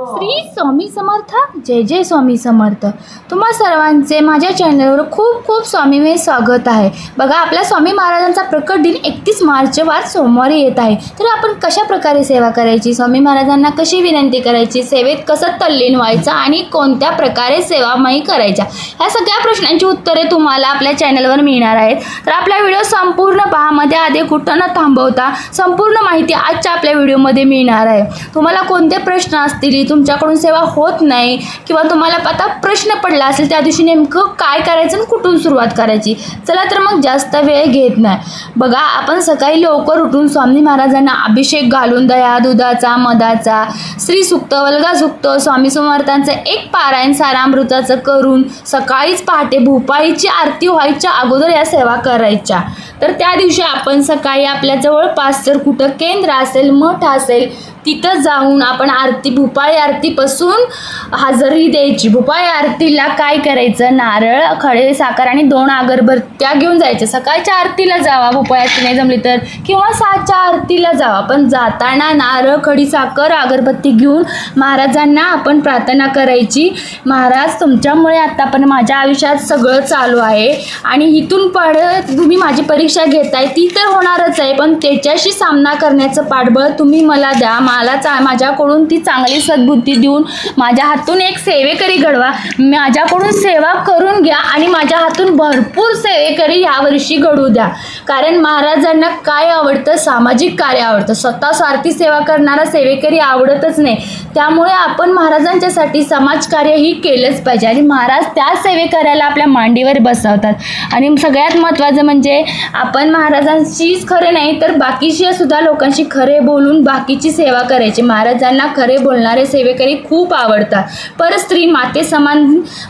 श्री स्वामी समर्थ. जय जय स्वामी समर्थ. तुम्हा सर्वांचे माझ्या चॅनलवर खूप खूप स्वामीमय स्वागत आहे. बघा, आपल्या स्वामी महाराजांचा प्रकट दिन 31 मार्च वार सोमवारी येत आहे. तर आपण कशा प्रकारे सेवा करायची, स्वामी महाराजांना कशी विनंती करायची, सेवेत कसं तल्लीन व्हायचं आणि कोणत्या प्रकारे सेवामयी करायच्या, ह्या सगळ्या प्रश्नांची उत्तरे तुम्हाला आपल्या चॅनलवर मिळणार आहेत. तर आपला व्हिडिओ संपूर्ण पहा, मध्ये आधी कुठं न थांबवता संपूर्ण माहिती आजच्या आपल्या व्हिडिओमध्ये मिळणार आहे. तुम्हाला कोणते प्रश्न असतील, तुमच्याकडून सेवा होत नाही किंवा तुम्हाला आता प्रश्न पडला असेल त्या दिवशी नेमकं काय करायचं आणि कुठून सुरुवात करायची, चला तर मग जास्त वेळ घेत नाही. बघा, आपण सकाळी लवकर उठून स्वामी महाराजांना अभिषेक घालून दया दुधाचा मधाचा श्री सुक्त वल्गा सुक्त स्वामी समर्थांचं एक पारायण सारामृताचं करून सकाळीच पहाटे भूपाळीची आरती व्हायच्या अगोदर या सेवा करायच्या. तर त्या दिवशी आपण सकाळी आपल्या जवळपास जर कुठं केंद्र असेल, मठ असेल, तिथं जाऊन आपण आरती भूपाळी आरतीपासून हजेरी द्यायची. भूपाळी आरतीला काय करायचं, नारळ खडे साखर आणि 2 अगरबत्त्या घेऊन जायचं. सकाळच्या आरतीला जावा, भूपाळी आरती नाही जमली तर, किंवा 6च्या आरतीला जावा, पण जाताना नारळ खडी साखर अगरबत्ती घेऊन महाराजांना आपण प्रार्थना करायची. महाराज, तुमच्यामुळे आता पण माझ्या आयुष्यात सगळं चालू आहे आणि इथून पुढे तुम्ही माझी परीक्षा घेताय, ती तर होणारच आहे, पण त्याच्याशी सामना करण्याचं पाठबळ तुम्ही मला द्या. माझ्याकडून ती चांगली सद्बुद्धी देऊन माझ्या हातून एक सेवेकरी घडवा. माझ्याकडून सेवा करून घ्या आणि माझ्या हातून भरपूर सेवेकरी यावर्षी घडू द्या. कारण महाराजांना काय आवडतं, सामाजिक कार्य आवडतं. स्वतः स्वार्थी सेवा करणारा सेवेकरी आवडतच नाही. त्यामुळे आपण महाराजांच्यासाठी समाजकार्य ही केलंच पाहिजे आणि महाराज त्या सेवेकऱ्याला आपल्या मांडीवर बसवतात. आणि सगळ्यात महत्त्वाचं म्हणजे आपण महाराजांशीच खरे नाही तर बाकीशी सुद्धा लोकांशी खरे बोलून बाकीची सेवा करायची. महाराजांना खरे बोलणारे सेवेकरी खूप आवडतात. पर स्त्री माते समान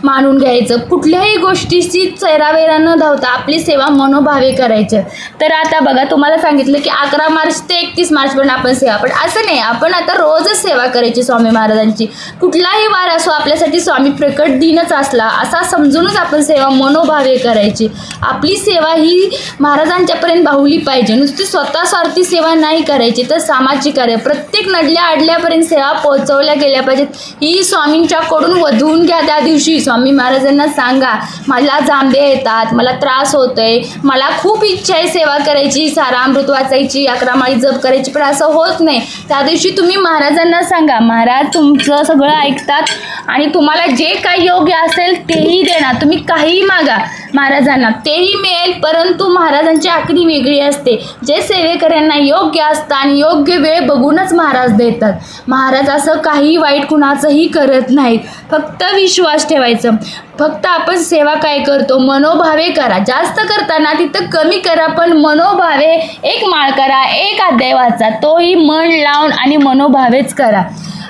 मानून घ्यायचं. कुठल्याही गोष्टीची चेरावेरा न धावता आपली सेवा मनोभावे करायचं. तर आता बघा, तुम्हाला सांगितलं की 11 मार्च ते 31 मार्च पण आपण सेवा, पण असं नाही, आपण आता रोजच सेवा करायची स्वामी महाराजांची. कुठलाही वार असो, आपल्यासाठी स्वामी प्रकट दिनच असला असा समजूनच आपण सेवा मनोभावे करायची. आपली सेवा ही महाराजांच्यापर्यंत बाहुली पाहिजे. नुसती स्वतः स्वार्थी सेवा नाही करायची, तर सामाजिक कार्य प्रत्येक नडल्या अडल्यापर्यंत सेवा पोहोचवल्या गेल्या पाहिजेत. ही स्वामींच्याकडून वधवून घ्या. त्या दिवशी स्वामी महाराजांना सांगा, मला जांभे येतात, मला त्रास होतोय, मला खूप इच्छा आहे सेवा करायची, सारामृत वाचायची, 11 माळी जप करायची, पण असं होत नाही. त्या दिवशी तुम्ही महाराजांना सांगा, महाराज तुमचं सगळं ऐकतात आणि तुम्हाला जे काही योग्य असेल तेही देणार. तुम्ही काहीही मागा महाराजांना, तेही मिळेल. परंतु महाराजांची आखणी वेगळी असते. जे सेवेकऱ्यांना योग्य असतं आणि योग्य वेळ बघूनच महाराज देतात. महाराज असं काही वाईट कुणाचंही करत नाहीत. फक्त विश्वास ठेवायचं. फक्त आपण सेवा काय करतो, मनोभावे करा. जास्त करताना तिथं कमी करा, पण मनोभावे एक माळ करा, एक अध्याय वाचा, तोही मन लावून आणि मनोभावेच करा.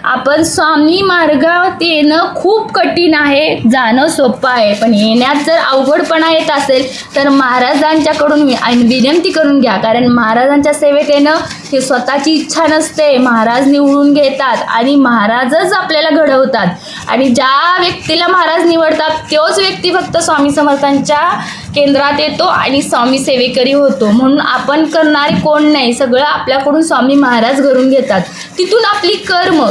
आपण स्वामी मार्गात येणं खूप कठीण आहे, जाणं सोपं आहे, पण येण्यात जर अवघडपणा येत असेल तर महाराजांच्याकडून विनंती करून घ्या. कारण महाराजांच्या सेवेत येणं हे स्वतःची इच्छा नसते, महाराज निवडून घेतात आणि महाराजच आपल्याला घडवतात. आणि ज्या व्यक्तीला महाराज निवडतात तोच व्यक्ती फक्त स्वामी समर्थांच्या केंद्रात येतो आणि स्वामी सेवेकरी होतो. म्हणून आपण करणारे कोण नाही, सगळं आपल्याकडून स्वामी महाराज घडून घेतात. तिथून आपली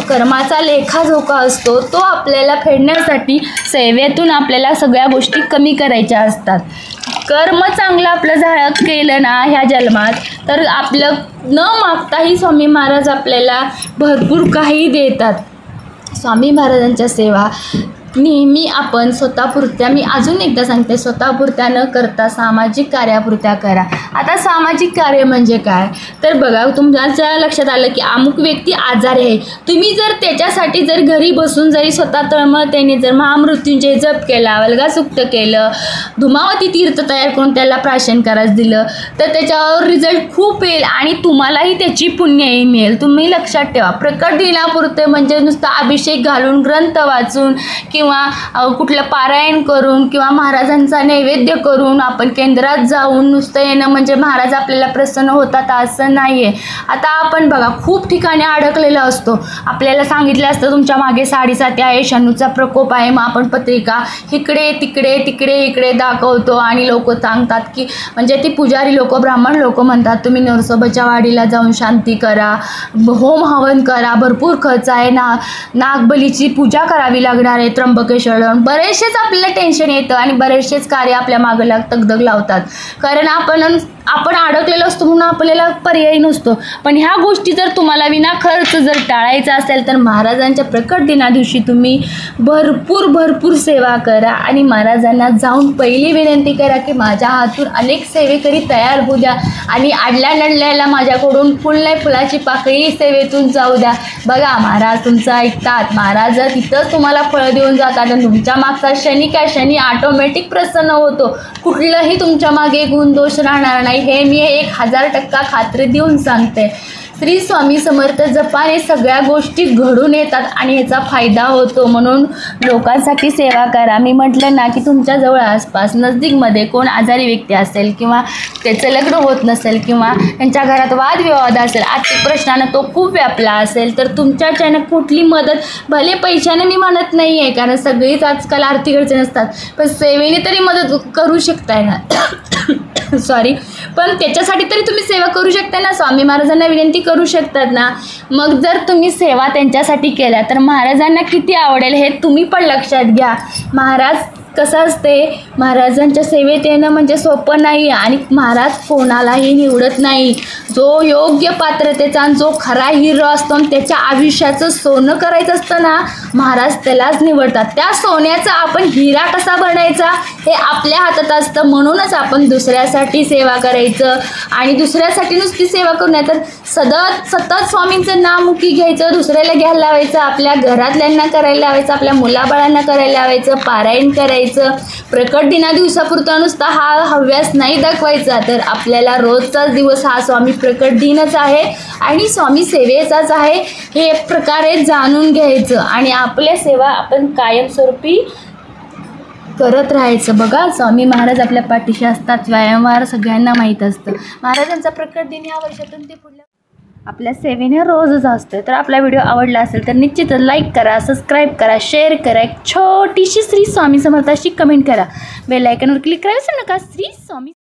कर्माचा लेखाजोखा असतो, तो आपल्याला फेडण्यासाठी सेवेतून आपल्याला सगळ्या गोष्टी कमी करायच्या असतात. कर्म चांगलं आपलं केलं ना ह्या जन्मात, तर आपलं न मागताही स्वामी महाराज आपल्याला भरपूर काही देतात. स्वामी महाराजांच्या सेवा नेहमी आपण स्वतःपुरत्या, मी अजून एकदा सांगते, स्वतःपुरत्या न करता सामाजिक कार्यापुरत्या करा. आता सामाजिक कार्य म्हणजे काय, तर बघा, तुमच्या लक्षात आलं की अमुक व्यक्ती आजारी आहे, तुम्ही जर त्याच्यासाठी जर घरी बसून जरी स्वतः तळमळतेने जर महामृत्युंजय जप केला, वल्गा सुक्त केलं, धुमावती तीर्थ तयार करून त्याला प्राशन करायला दिलं, तर त्याच्यावर रिझल्ट खूप येईल आणि तुम्हालाही त्याची पुण्यही मिळेल. तुम्ही लक्षात ठेवा, प्रकट दिनापुरते म्हणजे नुसतं अभिषेक घालून ग्रंथ वाचून किंवा कुठलं पारायण करून किंवा महाराजांचा नैवेद्य करून आपण केंद्रात जाऊन नुसतं येणं म्हणजे महाराज आपल्याला प्रसन्न होतात असं नाही आहे. आता आपण बघा खूप ठिकाणी अडकलेलो असतो. आपल्याला सांगितलं असतं तुमच्या मागे साडेसाती आहे, शनूचा प्रकोप आहे. मग आपण पत्रिका इकडे तिकडे तिकडे इकडे दाखवतो आणि लोक सांगतात की म्हणजे ती पुजारी लोक ब्राह्मण लोक म्हणतात तुम्ही नरसोबाच्या वाडीला जाऊन शांती करा, होम हवन करा, भरपूर खर्च आहे, नागबलीची पूजा करावी लागणार आहे, त्र्यंबकेश्वर. बरेचसेच आपल्याला टेन्शन येतं आणि बरेचसेच कार्य आपल्या मागे तगदग लावतात. कारण आपण अडकलेलो असतो म्हणून आपल्याला पर्याय नसतो. पण ह्या गोष्टी जर तुम्हाला विना खर्च जर टाळायचा असेल तर महाराजांच्या प्रकट दिना दिवशी तुम्ही भरपूर सेवा करा आणि महाराजांना जाऊन पहिली विनंती करा की माझ्या हातून अनेक सेवेकरी तयार होऊ द्या आणि आडल्या नडल्याला माझ्याकडून फुल नाही फुलाची पाकळी सेवेतून जाऊ द्या. बघा महाराज तुमचं ऐकतात. महाराज तिथंच तुम्हाला फळं देऊन जातात आणि तुमच्या मागचा शनी ऑटोमॅटिक प्रसन्न होतो. कुठलंही तुमच्या मागे गुण दोष राहणार नाही. हे मी 1000% खात्री देऊन सांगते. श्री स्वामी समर्थ जपाने सगळ्या गोष्टी घडून येतात आणि ह्याचा फायदा होतो. म्हणून लोकांसाठी सेवा करा. मी म्हटलं ना की तुमच्याजवळ आसपास नजदीकमध्ये कोण आजारी व्यक्ती असेल किंवा त्याचं लग्न होत नसेल किंवा त्यांच्या घरात वादविवाद असेल, आर्थिक प्रश्नानं तो खूप व्यापला असेल तर तुमच्याच्यानं कुठली मदत भले पैशाने मी म्हणत नाही आहे कारण सगळीच आजकाल आर्थिक अडचण असतात, पण सेवेने तरी मदत करू शकताय ना सॉरी पण त्याच्यासाठी तरी तुम्ही सेवा करू शकता ना. स्वामी महाराजांना विनंती करू शकतात ना. मग जर तुम्ही सेवा त्यांच्यासाठी केल्या तर महाराजांना किती आवडेल हे तुम्ही पण लक्षात घ्या. महाराज कसं असते, महाराजांच्या सेवेत येणं म्हणजे सोपं नाही आणि महाराज कोणालाही निवडत नाही. जो योग्य पात्रतेचा आणि जो खरा हिरो असतो आणि त्याच्या आयुष्याचं सोनं करायचं असतं ना, महाराज त्यालाच निवडतात. त्या सोन्याचा आपण हिरा कसा बनायचा हे आपल्या हातात असतं. म्हणूनच आपण दुसऱ्यासाठी सेवा करायचं आणि दुसऱ्यासाठी नुसती सेवा करू नये तर सतत स्वामींचं नाममुखी घ्यायचं, दुसऱ्याला घ्यायला लावायचं, आपल्या घरातल्यांना करायला लावायचं, आपल्या मुलाबाळांना करायला लावायचं, पारायण करायचं. प्रकट दिना दिवसापुरता नुसता हा हव्यास नाही दाखवायचा तर आपल्याला रोजचाच दिवस हा स्वामी प्रकट दिनच आहे आणि स्वामी सेवेचाच आहे हे एक प्रकारे जाणून घ्यायचं आणि आपल्या सेवा आपण कायमस्वरूपी करत राहायचं. बघा स्वामी महाराज आपल्या पाठीशी असतात. व्यायामवार सगळ्यांना माहीत असतं. महाराजांचा प्रकट दिन ह्या वर्षातून ते पुढल्या आपल्या सेवेने रोजच असतं. तर आपला व्हिडिओ आवडला असेल तर निश्चितच लाईक करा, सबस्क्राईब करा, शेअर करा, एक छोटीशी श्री स्वामी समर्थाशी कमेंट करा, बेल आयकॉनवर क्लिक करायला विसरू नका. श्री स्वामी